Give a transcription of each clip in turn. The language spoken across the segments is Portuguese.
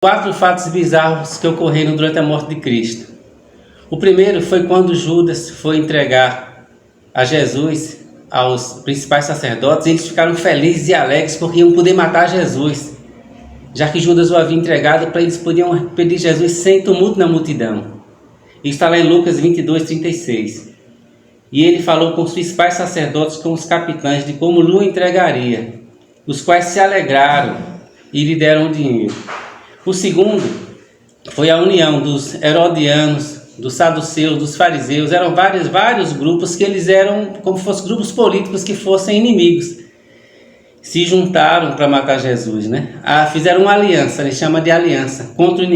Quatro fatos bizarros que ocorreram durante a morte de Cristo. O primeiro foi quando Judas foi entregar a Jesus aos principais sacerdotes. Eles ficaram felizes e alegres porque iam poder matar Jesus, já que Judas o havia entregado, para eles podiam pedir Jesus sem tumulto na multidão. Isso está lá em Lucas 22:36. E ele falou com os principais sacerdotes, com os capitães, de como o entregaria, os quais se alegraram e lhe deram dinheiro. O segundo foi a união dos herodianos, dos saduceus, dos fariseus. Eram vários grupos que eles eram como se fossem grupos políticos que fossem inimigos. Se juntaram para matar Jesus, né? Fizeram uma aliança, ele chama de aliança,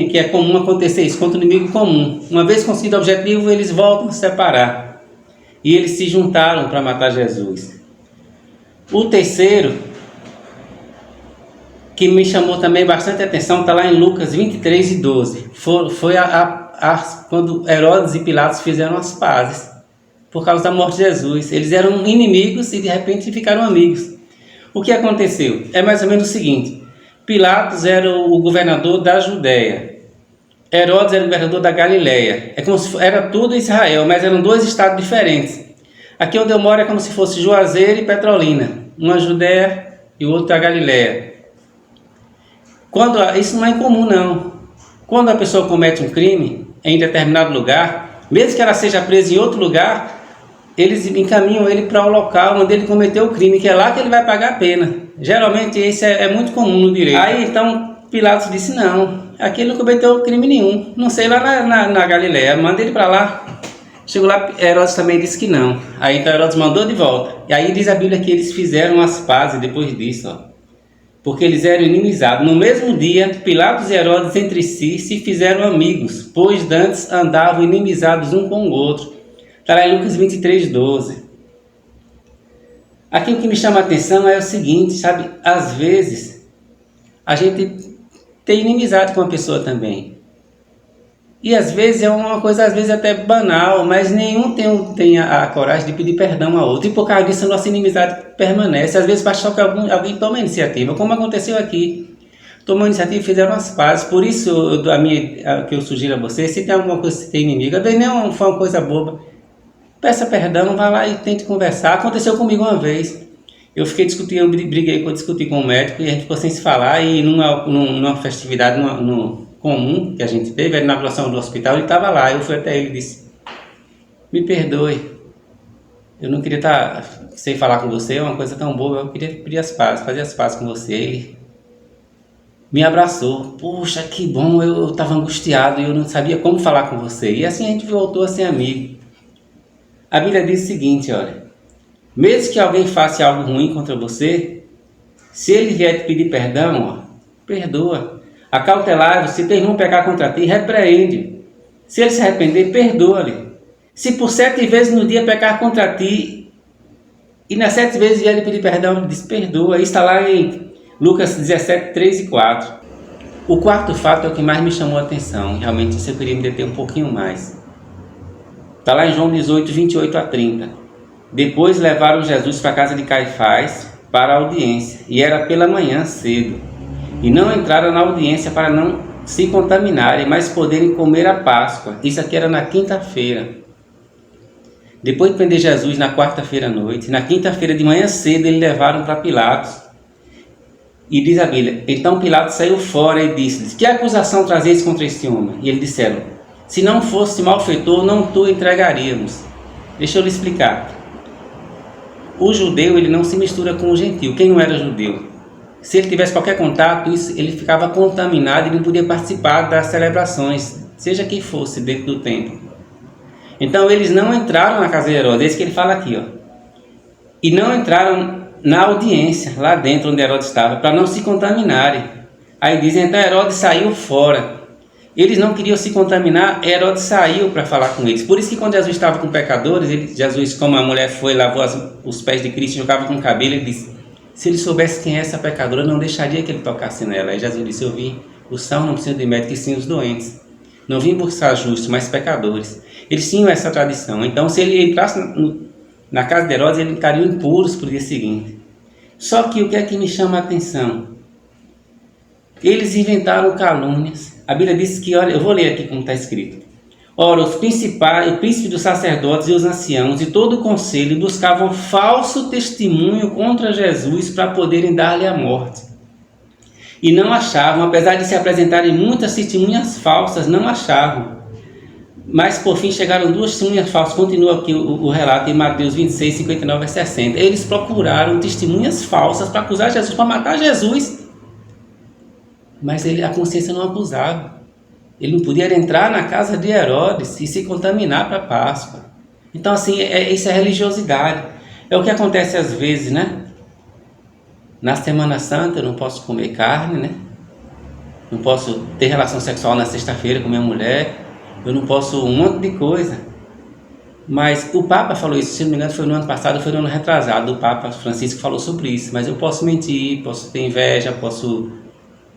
que é comum acontecer isso, contra o inimigo comum. Uma vez conseguido o objetivo, eles voltam a se separar. E eles se juntaram para matar Jesus. O terceiro, que me chamou também bastante atenção, está lá em Lucas 23:12. Foi quando Herodes e Pilatos fizeram as pazes por causa da morte de Jesus. Eles eram inimigos e de repente ficaram amigos. O que aconteceu? É mais ou menos o seguinte: Pilatos era o governador da Judéia, Herodes era o governador da Galileia. É como se era tudo Israel, mas eram dois estados diferentes. Aqui onde eu moro é como se fosse Juazeiro e Petrolina, uma Judéia e o outro a Galileia. Isso não é incomum, não. Quando a pessoa comete um crime em determinado lugar, mesmo que ela seja presa em outro lugar, eles encaminham ele para o local onde ele cometeu o crime, que é lá que ele vai pagar a pena. Geralmente isso é muito comum no direito. Aí então Pilatos disse: não, aqui ele não cometeu crime nenhum, não sei, lá na Galileia, manda ele para lá. Chegou lá, Herodes também disse que não. Aí então Herodes mandou de volta. E aí diz a Bíblia que eles fizeram as pazes depois disso, porque eles eram inimizados. No mesmo dia, Pilatos e Herodes entre si se fizeram amigos, pois dantes andavam inimizados um com o outro. Está lá em Lucas 23:12. Aqui o que me chama a atenção é o seguinte, sabe? Às vezes, a gente tem inimizade com a pessoa também. E às vezes é uma coisa, às vezes até banal, mas nenhum tem a coragem de pedir perdão ao outro. E por causa disso a nossa inimizade permanece. Às vezes basta só que alguém tome a iniciativa, como aconteceu aqui. Tomou a iniciativa e fizeram as pazes. Por isso, que eu sugiro a você, se tem alguma coisa que você tem inimigo, não foi uma coisa boba, peça perdão, vá lá e tente conversar. Aconteceu comigo uma vez. Eu discuti com o médico e a gente ficou sem se falar. E numa festividade comum que a gente teve, a inauguração do hospital, ele estava lá. Eu fui até ele e disse: me perdoe, eu não queria estar sem falar com você, é uma coisa tão boa, eu queria pedir as pazes, fazer as pazes com você. Ele me abraçou: puxa, que bom, eu estava angustiado e eu não sabia como falar com você. E assim a gente voltou a ser amigo. A Bíblia diz o seguinte, olha: mesmo que alguém faça algo ruim contra você, se ele vier te pedir perdão, perdoa. Acautelai-vos, se teu irmão pecar contra ti, repreende. Se ele se arrepender, perdoa-lhe. Se por 7 vezes no dia pecar contra ti, e nas 7 vezes vier lhe pedir perdão, ele diz: perdoa. Isso está lá em Lucas 17:3-4. O quarto fato é o que mais me chamou a atenção. Realmente isso eu queria me deter um pouquinho mais. Está lá em João 18:28-30. Depois levaram Jesus para a casa de Caifás para a audiência, e era pela manhã cedo. E não entraram na audiência para não se contaminarem, mas poderem comer a Páscoa. Isso aqui era na quinta-feira. Depois de prender Jesus na quarta-feira à noite, na quinta-feira de manhã cedo, eles levaram para Pilatos. E diz a Bíblia: então Pilatos saiu fora e disse-lhes: que acusação trazeis contra este homem? E eles disseram: se não fosse malfeitor, não tu entregaríamos. Deixa eu lhe explicar. O judeu, ele não se mistura com o gentil. Quem não era judeu, se ele tivesse qualquer contato, ele ficava contaminado e não podia participar das celebrações, seja quem fosse dentro do templo. Então eles não entraram na casa de Herodes, é isso que ele fala aqui, e não entraram na audiência, lá dentro onde Herodes estava, para não se contaminarem. Aí dizem: então Herodes saiu fora. Eles não queriam se contaminar, Herodes saiu para falar com eles. Por isso que quando Jesus estava com pecadores, Jesus, como a mulher foi, lavou os pés de Cristo, jogava com o cabelo, ele disse: se ele soubesse quem é essa pecadora, não deixaria que ele tocasse nela. Aí Jesus disse: eu vim buscar não precisa de médico, e sim os doentes. Não vim buscar justos, mas pecadores. Eles tinham essa tradição. Então, se ele entrasse na casa de Herodes, ele estaria impuros para o dia seguinte. Só que o que é que me chama a atenção? Eles inventaram calúnias. A Bíblia diz que, olha, eu vou ler aqui como está escrito. Ora, os principais, o príncipe dos sacerdotes e os anciãos e todo o conselho buscavam falso testemunho contra Jesus para poderem dar-lhe a morte. E não achavam, apesar de se apresentarem muitas testemunhas falsas, não achavam. Mas por fim chegaram duas testemunhas falsas. Continua aqui o relato em Mateus 26, 59 a 60. Eles procuraram testemunhas falsas para acusar Jesus, para matar Jesus. Mas a consciência não acusava. Ele não podia entrar na casa de Herodes e se contaminar para a Páscoa. Então, assim, isso é religiosidade. É o que acontece às vezes, né? Na Semana Santa eu não posso comer carne, né? Não posso ter relação sexual na sexta-feira com minha mulher. Eu não posso um monte de coisa. Mas o Papa falou isso, se não me engano foi no ano passado, foi no ano retrasado. O Papa Francisco falou sobre isso. Mas eu posso mentir, posso ter inveja, posso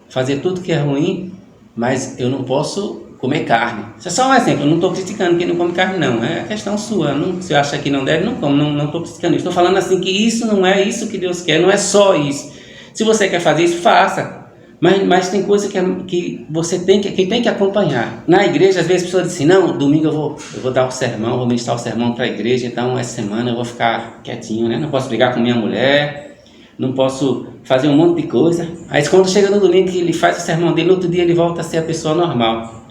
fazer tudo que é ruim, mas eu não posso comer carne. Isso é só um exemplo, eu não estou criticando quem não come carne não, é questão sua. Se você acha que não deve, não come, não estou criticando isso. Estou falando assim que isso não é isso que Deus quer, não é só isso. Se você quer fazer isso, faça. Mas tem coisa que você tem que acompanhar. Na igreja, às vezes as pessoas dizem assim, não, domingo eu vou dar o sermão, vou ministrar o sermão para a igreja, então essa semana eu vou ficar quietinho, né? Não posso brigar com minha mulher, não posso fazer um monte de coisa. Aí quando chega no domingo que ele faz o sermão dele, no outro dia ele volta a ser a pessoa normal.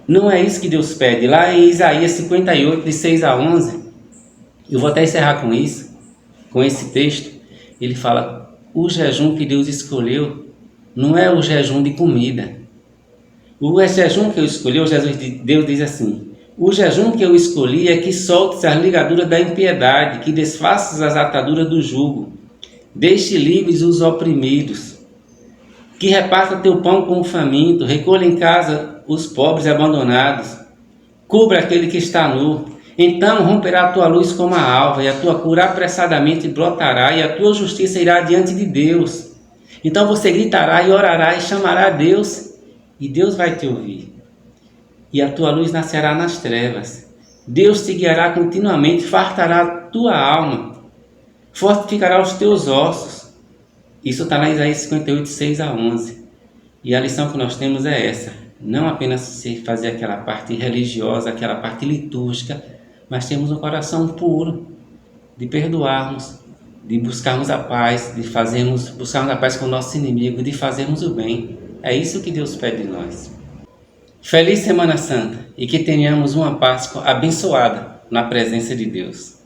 Não é isso que Deus pede. Lá em Isaías 58, de 6 a 11, eu vou até encerrar com isso, com esse texto. Ele fala, o jejum que Deus escolheu não é o jejum de comida. O jejum que eu escolhi, Deus diz assim, o jejum que eu escolhi é que soltes as ligaduras da impiedade, que desfaças as ataduras do jugo, deixe livres os oprimidos, que reparta teu pão com o faminto, recolha em casa os pobres abandonados, cubra aquele que está nu. Então romperá a tua luz como a alva, e a tua cura apressadamente brotará, e a tua justiça irá diante de Deus. Então você gritará e orará e chamará a Deus, e Deus vai te ouvir. E a tua luz nascerá nas trevas. Deus te guiará continuamente, fartará a tua alma, fortificará os teus ossos. Isso está lá em Isaías 58, 6 a 11. E a lição que nós temos é essa. Não apenas se fazer aquela parte religiosa, aquela parte litúrgica, mas temos um coração puro, de perdoarmos, de buscarmos a paz, buscarmos a paz com o nosso inimigo, de fazermos o bem. É isso que Deus pede de nós. Feliz Semana Santa e que tenhamos uma Páscoa abençoada na presença de Deus.